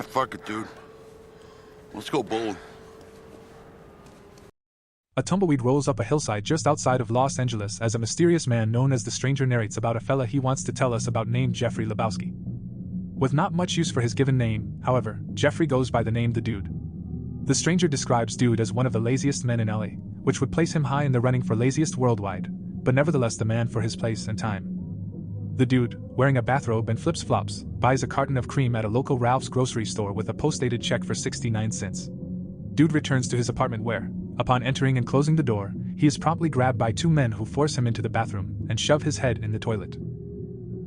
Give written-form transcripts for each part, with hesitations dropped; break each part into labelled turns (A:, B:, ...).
A: Fuck it, dude. Let's go bowling.
B: A tumbleweed rolls up a hillside just outside of Los Angeles as a mysterious man known as the Stranger narrates about a fella he wants to tell us about named Jeffrey Lebowski. With not much use for his given name, however, Jeffrey goes by the name The Dude. The Stranger describes Dude as one of the laziest men in LA, which would place him high in the running for laziest worldwide, but nevertheless the man for his place and time. The Dude, wearing a bathrobe and flips-flops, buys a carton of cream at a local Ralph's grocery store with a post-dated check for 69 cents. Dude returns to his apartment where, upon entering and closing the door, he is promptly grabbed by two men who force him into the bathroom and shove his head in the toilet.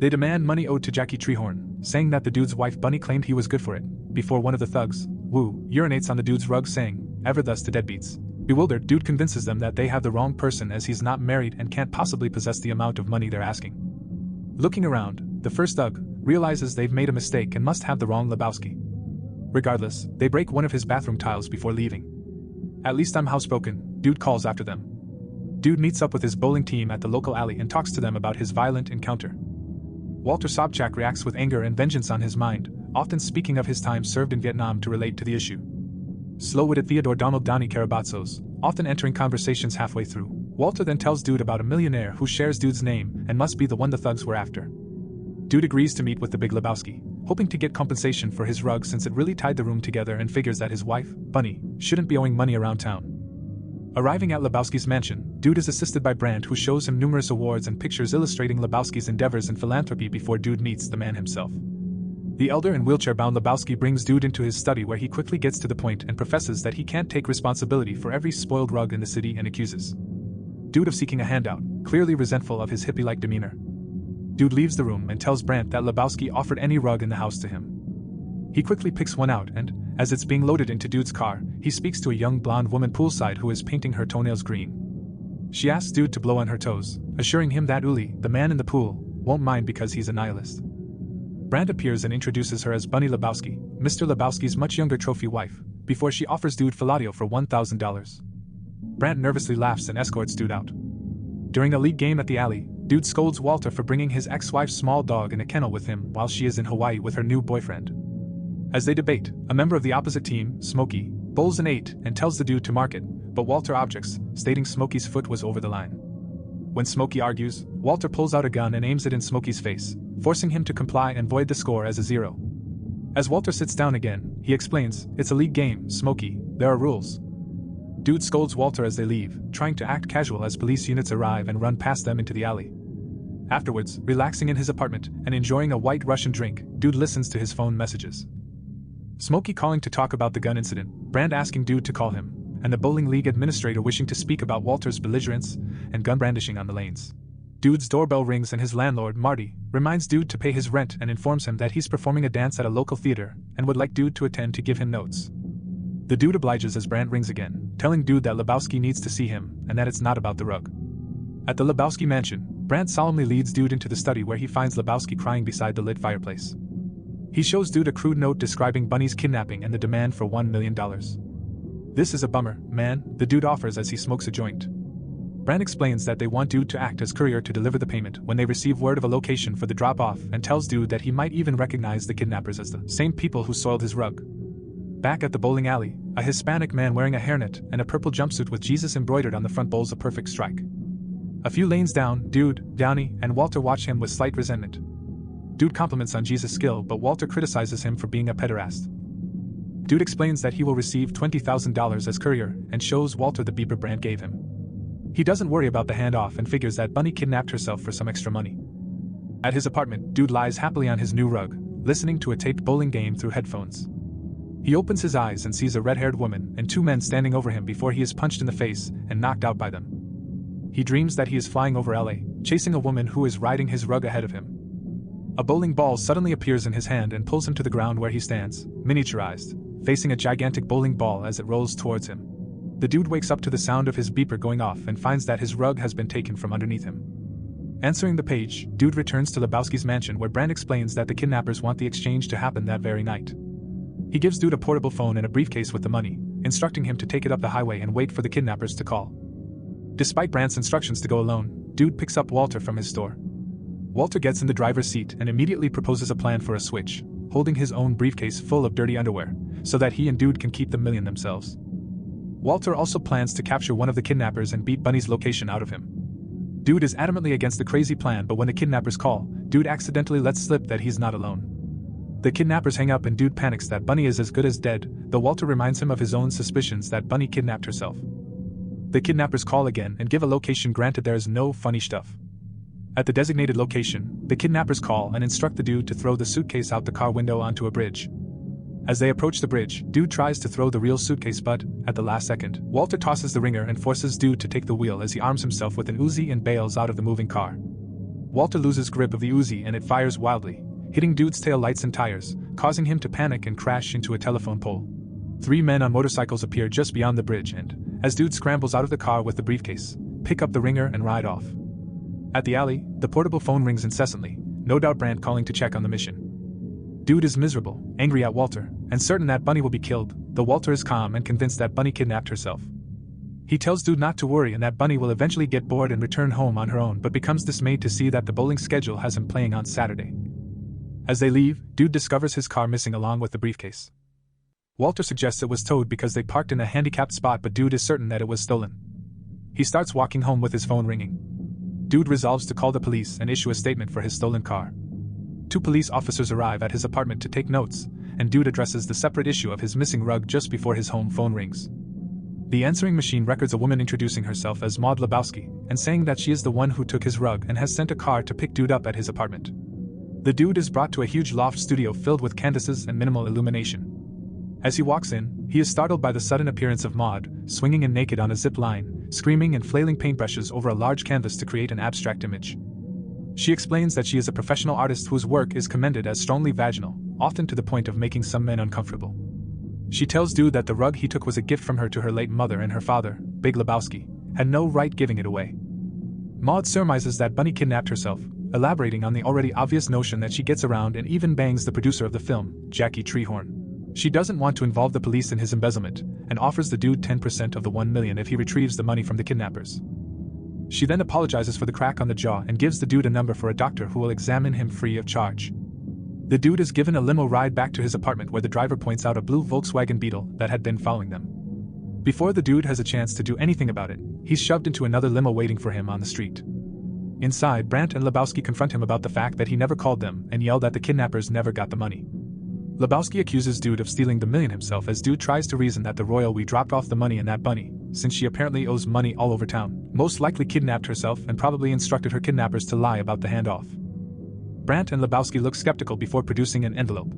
B: They demand money owed to Jackie Treehorn, saying that the Dude's wife Bunny claimed he was good for it, before one of the thugs, Woo, urinates on the Dude's rug saying, "Ever thus to deadbeats." Bewildered, Dude convinces them that they have the wrong person as he's not married and can't possibly possess the amount of money they're asking. Looking around, the first thug realizes they've made a mistake and must have the wrong Lebowski. Regardless, they break one of his bathroom tiles before leaving. "At least I'm housebroken," Dude calls after them. Dude meets up with his bowling team at the local alley and talks to them about his violent encounter. Walter Sobchak reacts with anger and vengeance on his mind, often speaking of his time served in Vietnam to relate to the issue. Slow-witted Theodore Donald Donnie Karabatzos, often entering conversations halfway through. Walter then tells Dude about a millionaire who shares Dude's name and must be the one the thugs were after. Dude agrees to meet with the Big Lebowski, hoping to get compensation for his rug since it really tied the room together, and figures that his wife, Bunny, shouldn't be owing money around town. Arriving at Lebowski's mansion, Dude is assisted by Brandt, who shows him numerous awards and pictures illustrating Lebowski's endeavors in philanthropy before Dude meets the man himself. The elder and wheelchair-bound Lebowski brings Dude into his study where he quickly gets to the point and professes that he can't take responsibility for every spoiled rug in the city and accuses Dude of seeking a handout, clearly resentful of his hippie-like demeanor. Dude leaves the room and tells Brandt that Lebowski offered any rug in the house to him. He quickly picks one out and, as it's being loaded into Dude's car, he speaks to a young blonde woman poolside who is painting her toenails green. She asks Dude to blow on her toes, assuring him that Uli, the man in the pool, won't mind because he's a nihilist. Brandt appears and introduces her as Bunny Lebowski, Mr. Lebowski's much younger trophy wife, before she offers Dude fellatio for $1,000. Brandt nervously laughs and escorts Dude out. During a league game at the alley, Dude scolds Walter for bringing his ex-wife's small dog in a kennel with him while she is in Hawaii with her new boyfriend. As they debate, a member of the opposite team, Smokey, bowls an 8 and tells the Dude to mark it, but Walter objects, stating Smokey's foot was over the line. When Smokey argues, Walter pulls out a gun and aims it in Smokey's face, forcing him to comply and void the score as a 0. As Walter sits down again, he explains, "It's a league game, Smokey, there are rules." Dude scolds Walter as they leave, trying to act casual as police units arrive and run past them into the alley. Afterwards, relaxing in his apartment and enjoying a white Russian drink, Dude listens to his phone messages. Smokey calling to talk about the gun incident, Brandt asking Dude to call him, and the bowling league administrator wishing to speak about Walter's belligerence and gun brandishing on the lanes. Dude's doorbell rings and his landlord, Marty, reminds Dude to pay his rent and informs him that he's performing a dance at a local theater and would like Dude to attend to give him notes. The Dude obliges as Brandt rings again, telling Dude that Lebowski needs to see him and that it's not about the rug. At the Lebowski mansion, Brandt solemnly leads Dude into the study where he finds Lebowski crying beside the lit fireplace. He shows Dude a crude note describing Bunny's kidnapping and the demand for $1 million. "This is a bummer, man," the Dude offers as he smokes a joint. Brandt explains that they want Dude to act as courier to deliver the payment when they receive word of a location for the drop-off, and tells Dude that he might even recognize the kidnappers as the same people who soiled his rug. Back at the bowling alley, a Hispanic man wearing a hairnet and a purple jumpsuit with Jesus embroidered on the front bowls a perfect strike. A few lanes down, Dude, Downey, and Walter watch him with slight resentment. Dude compliments on Jesus' skill, but Walter criticizes him for being a pederast. Dude explains that he will receive $20,000 as courier and shows Walter the beeper Brandt gave him. He doesn't worry about the handoff and figures that Bunny kidnapped herself for some extra money. At his apartment, Dude lies happily on his new rug, listening to a taped bowling game through headphones. He opens his eyes and sees a red-haired woman and two men standing over him before he is punched in the face and knocked out by them. He dreams that he is flying over LA, chasing a woman who is riding his rug ahead of him. A bowling ball suddenly appears in his hand and pulls him to the ground where he stands, miniaturized, facing a gigantic bowling ball as it rolls towards him. The Dude wakes up to the sound of his beeper going off and finds that his rug has been taken from underneath him. Answering the page, Dude returns to Lebowski's mansion where Brandt explains that the kidnappers want the exchange to happen that very night. He gives Dude a portable phone and a briefcase with the money, instructing him to take it up the highway and wait for the kidnappers to call. Despite Brandt's instructions to go alone, Dude picks up Walter from his store. Walter gets in the driver's seat and immediately proposes a plan for a switch, holding his own briefcase full of dirty underwear, so that he and Dude can keep the million themselves. Walter also plans to capture one of the kidnappers and beat Bunny's location out of him. Dude is adamantly against the crazy plan, but when the kidnappers call, Dude accidentally lets slip that he's not alone. The kidnappers hang up and Dude panics that Bunny is as good as dead, though Walter reminds him of his own suspicions that Bunny kidnapped herself. The kidnappers call again and give a location, granted there is no funny stuff. At the designated location, the kidnappers call and instruct the Dude to throw the suitcase out the car window onto a bridge. As they approach the bridge, Dude tries to throw the real suitcase, but, at the last second, Walter tosses the ringer and forces Dude to take the wheel as he arms himself with an Uzi and bails out of the moving car. Walter loses grip of the Uzi and it fires wildly, hitting Dude's tail lights and tires, causing him to panic and crash into a telephone pole. 3 men on motorcycles appear just beyond the bridge and, as Dude scrambles out of the car with the briefcase, pick up the ringer and ride off. At the alley, the portable phone rings incessantly, no doubt Brandt calling to check on the mission. Dude is miserable, angry at Walter, and certain that Bunny will be killed, though Walter is calm and convinced that Bunny kidnapped herself. He tells Dude not to worry and that Bunny will eventually get bored and return home on her own, but becomes dismayed to see that the bowling schedule has him playing on Saturday. As they leave, Dude discovers his car missing along with the briefcase. Walter suggests it was towed because they parked in a handicapped spot, but Dude is certain that it was stolen. He starts walking home with his phone ringing. Dude resolves to call the police and issue a statement for his stolen car. 2 police officers arrive at his apartment to take notes, and Dude addresses the separate issue of his missing rug just before his home phone rings. The answering machine records a woman introducing herself as Maud Lebowski and saying that she is the one who took his rug and has sent a car to pick Dude up at his apartment. The Dude is brought to a huge loft studio filled with canvases and minimal illumination. As he walks in, he is startled by the sudden appearance of Maud, swinging and naked on a zip line, screaming and flailing paintbrushes over a large canvas to create an abstract image. She explains that she is a professional artist whose work is commended as strongly vaginal, often to the point of making some men uncomfortable. She tells Dude that the rug he took was a gift from her to her late mother, and her father, Big Lebowski, had no right giving it away. Maud surmises that Bunny kidnapped herself, elaborating on the already obvious notion that she gets around and even bangs the producer of the film, Jackie Treehorn. She doesn't want to involve the police in his embezzlement, and offers the Dude 10% of the $1 million if he retrieves the money from the kidnappers. She then apologizes for the crack on the jaw and gives the Dude a number for a doctor who will examine him free of charge. The Dude is given a limo ride back to his apartment, where the driver points out a blue Volkswagen Beetle that had been following them. Before the Dude has a chance to do anything about it, he's shoved into another limo waiting for him on the street. Inside, Brandt and Lebowski confront him about the fact that he never called them and yell that the kidnappers never got the money. Lebowski accuses Dude of stealing the million himself, as Dude tries to reason that the royal we dropped off the money in that Bunny, since she apparently owes money all over town, most likely kidnapped herself and probably instructed her kidnappers to lie about the handoff. Brandt and Lebowski look skeptical before producing an envelope.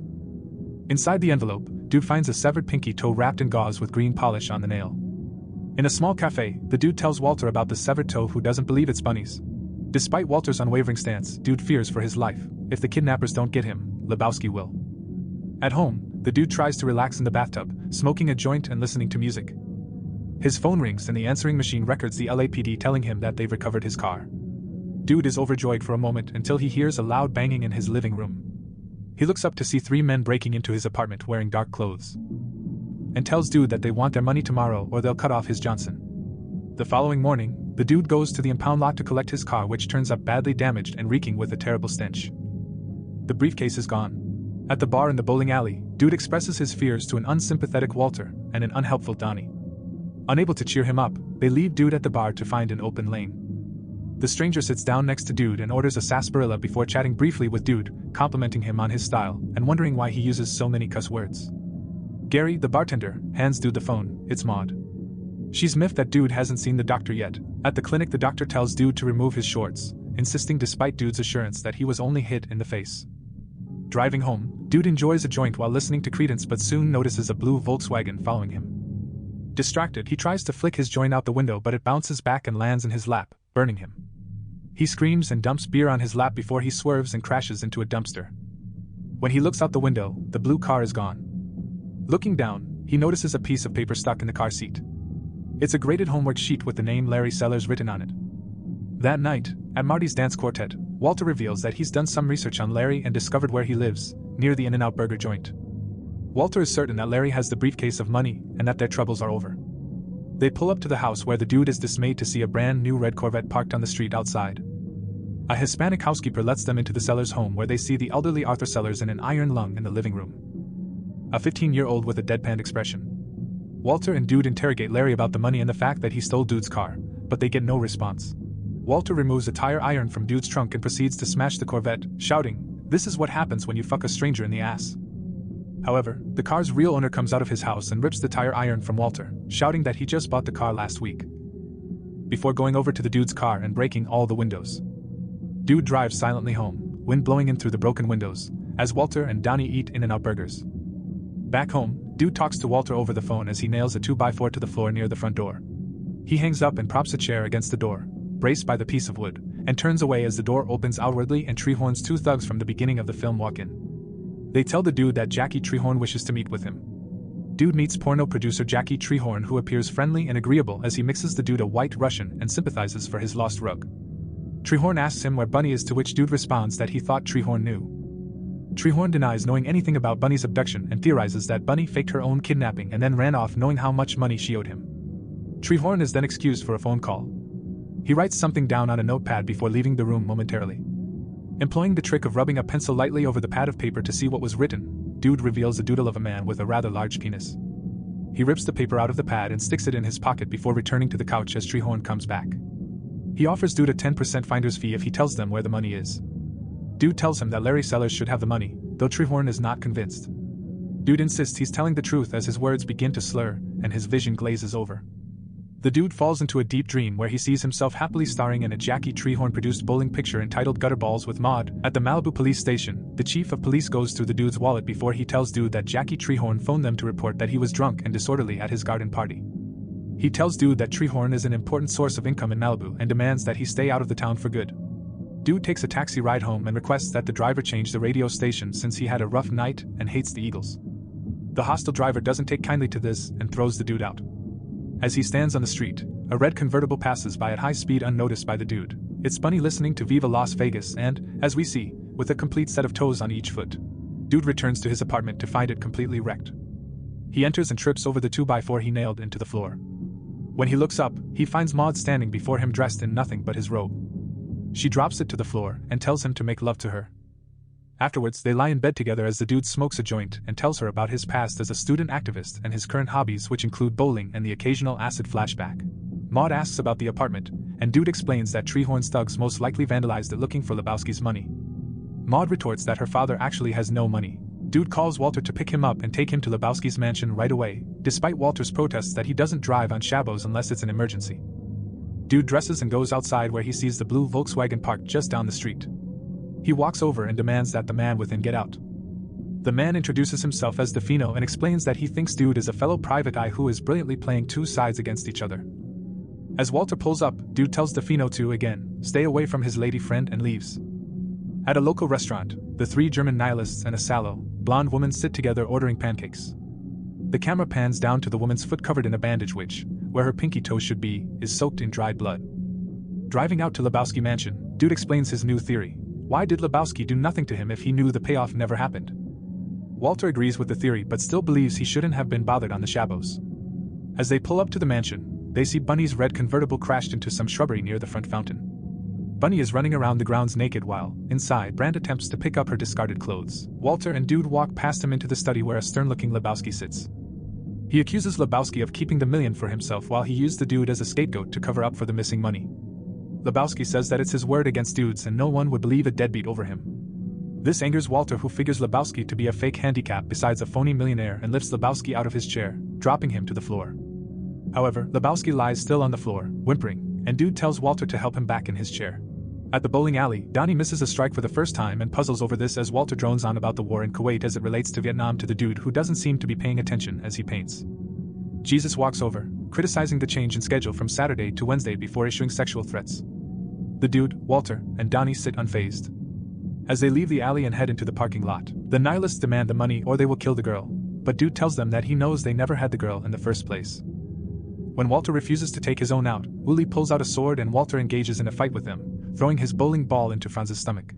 B: Inside the envelope, Dude finds a severed pinky toe wrapped in gauze with green polish on the nail. In a small cafe, the Dude tells Walter about the severed toe, who doesn't believe it's Bunny's. Despite Walter's unwavering stance, Dude fears for his life. If the kidnappers don't get him, Lebowski will. At home, the Dude tries to relax in the bathtub, smoking a joint and listening to music. His phone rings and the answering machine records the LAPD telling him that they've recovered his car. Dude is overjoyed for a moment until he hears a loud banging in his living room. He looks up to see 3 men breaking into his apartment wearing dark clothes, and tells Dude that they want their money tomorrow or they'll cut off his Johnson. The following morning, the Dude goes to the impound lot to collect his car, which turns up badly damaged and reeking with a terrible stench. The briefcase is gone. At the bar in the bowling alley, Dude expresses his fears to an unsympathetic Walter and an unhelpful Donnie. Unable to cheer him up, they leave Dude at the bar to find an open lane. The stranger sits down next to Dude and orders a sarsaparilla before chatting briefly with Dude, complimenting him on his style and wondering why he uses so many cuss words. Gary, the bartender, hands Dude the phone. It's Maud. She's miffed that Dude hasn't seen the doctor yet. At the clinic, the doctor tells Dude to remove his shorts, insisting despite Dude's assurance that he was only hit in the face. Driving home, Dude enjoys a joint while listening to Creedence, but soon notices a blue Volkswagen following him. Distracted, he tries to flick his joint out the window, but it bounces back and lands in his lap, burning him. He screams and dumps beer on his lap before he swerves and crashes into a dumpster. When he looks out the window, the blue car is gone. Looking down, he notices a piece of paper stuck in the car seat. It's a graded homework sheet with the name Larry Sellers written on it. That night, at Marty's dance quartet, Walter reveals that he's done some research on Larry and discovered where he lives, near the In-N-Out Burger joint. Walter is certain that Larry has the briefcase of money and that their troubles are over. They pull up to the house, where the Dude is dismayed to see a brand new red Corvette parked on the street outside. A Hispanic housekeeper lets them into the Sellers' home where they see the elderly Arthur Sellers in an iron lung in the living room. A 15-year-old with a deadpan expression. Walter and Dude interrogate Larry about the money and the fact that he stole Dude's car, but they get no response. Walter removes a tire iron from Dude's trunk and proceeds to smash the Corvette, shouting, "This is what happens when you fuck a stranger in the ass." However, the car's real owner comes out of his house and rips the tire iron from Walter, shouting that he just bought the car last week. Before going over to the Dude's car and breaking all the windows. Dude drives silently home, wind blowing in through the broken windows, as Walter and Donnie eat In-N-Out burgers. Back home, Dude talks to Walter over the phone as he nails a 2x4 to the floor near the front door. He hangs up and props a chair against the door, braced by the piece of wood, and turns away as the door opens outwardly and Treehorn's two thugs from the beginning of the film walk in. They tell the Dude that Jackie Treehorn wishes to meet with him. Dude meets porno producer Jackie Treehorn, who appears friendly and agreeable as he mixes the Dude a white Russian and sympathizes for his lost rug. Treehorn asks him where Bunny is, to which Dude responds that he thought Treehorn knew. Treehorn denies knowing anything about Bunny's abduction and theorizes that Bunny faked her own kidnapping and then ran off knowing how much money she owed him. Treehorn is then excused for a phone call. He writes something down on a notepad before leaving the room momentarily. Employing the trick of rubbing a pencil lightly over the pad of paper to see what was written, Dude reveals a doodle of a man with a rather large penis. He rips the paper out of the pad and sticks it in his pocket before returning to the couch as Treehorn comes back. He offers Dude a 10% finder's fee if he tells them where the money is. Dude tells him that Larry Sellers should have the money, though Treehorn is not convinced. Dude insists he's telling the truth as his words begin to slur, and his vision glazes over. The Dude falls into a deep dream where he sees himself happily starring in a Jackie Treehorn-produced bowling picture entitled Gutterballs with Maude. At the Malibu police station, the chief of police goes through the Dude's wallet before he tells Dude that Jackie Treehorn phoned them to report that he was drunk and disorderly at his garden party. He tells Dude that Treehorn is an important source of income in Malibu and demands that he stay out of the town for good. Dude takes a taxi ride home and requests that the driver change the radio station since he had a rough night and hates the Eagles. The hostile driver doesn't take kindly to this and throws the Dude out. As he stands on the street, a red convertible passes by at high speed unnoticed by the Dude. It's Bunny listening to Viva Las Vegas and, as we see, with a complete set of toes on each foot. Dude returns to his apartment to find it completely wrecked. He enters and trips over the 2x4 he nailed into the floor. When he looks up, he finds Maude standing before him dressed in nothing but his robe. She drops it to the floor and tells him to make love to her. Afterwards, they lie in bed together as the Dude smokes a joint and tells her about his past as a student activist and his current hobbies, which include bowling and the occasional acid flashback. Maude asks about the apartment, and Dude explains that Treehorn's thugs most likely vandalized it looking for Lebowski's money. Maude retorts that her father actually has no money. Dude calls Walter to pick him up and take him to Lebowski's mansion right away, despite Walter's protests that he doesn't drive on Shabos unless it's an emergency. Dude dresses and goes outside where he sees the blue Volkswagen parked just down the street. He walks over and demands that the man within get out. The man introduces himself as Defino and explains that he thinks Dude is a fellow private eye who is brilliantly playing two sides against each other. As Walter pulls up, Dude tells Defino to, again, stay away from his lady friend and leaves. At a local restaurant, the three German nihilists and a sallow, blonde woman sit together ordering pancakes. The camera pans down to the woman's foot covered in a bandage which, where her pinky toe should be, is soaked in dried blood. Driving out to Lebowski mansion, Dude explains his new theory. Why did Lebowski do nothing to him if he knew the payoff never happened? Walter agrees with the theory but still believes he shouldn't have been bothered on the Shabos. As they pull up to the mansion, they see Bunny's red convertible crashed into some shrubbery near the front fountain. Bunny is running around the grounds naked while, inside, Brand attempts to pick up her discarded clothes. Walter and Dude walk past him into the study where a stern-looking Lebowski sits. He accuses Lebowski of keeping the million for himself while he used the Dude as a scapegoat to cover up for the missing money. Lebowski says that it's his word against Dude's and no one would believe a deadbeat over him. This angers Walter, who figures Lebowski to be a fake handicap besides a phony millionaire, and lifts Lebowski out of his chair, dropping him to the floor. However, Lebowski lies still on the floor, whimpering, and Dude tells Walter to help him back in his chair. At the bowling alley, Donnie misses a strike for the first time and puzzles over this as Walter drones on about the war in Kuwait as it relates to Vietnam to the Dude, who doesn't seem to be paying attention as he paints. Jesus walks over, criticizing the change in schedule from Saturday to Wednesday before issuing sexual threats. The Dude, Walter, and Donnie sit unfazed. As they leave the alley and head into the parking lot, the nihilists demand the money or they will kill the girl, but Dude tells them that he knows they never had the girl in the first place. When Walter refuses to take his own out, Wooly pulls out a sword and Walter engages in a fight with him, throwing his bowling ball into Franz's stomach.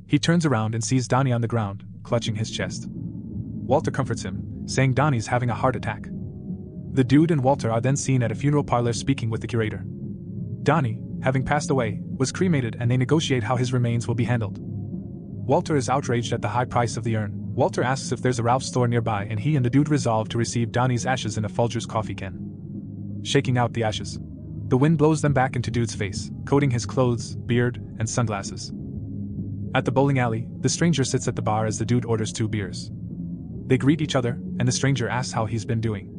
B: He turns around and sees Donnie on the ground, clutching his chest. Walter comforts him, saying Donnie's having a heart attack. The Dude and Walter are then seen at a funeral parlor speaking with the curator. Donnie, having passed away, was cremated and they negotiate how his remains will be handled. Walter is outraged at the high price of the urn. Walter asks if there's a Ralph's store nearby and he and the dude resolve to receive Donnie's ashes in a Folgers coffee can. Shaking out the ashes. The wind blows them back into dude's face, coating his clothes, beard, and sunglasses. At the bowling alley, the stranger sits at the bar as the dude orders 2 beers. They greet each other, and the stranger asks how he's been doing.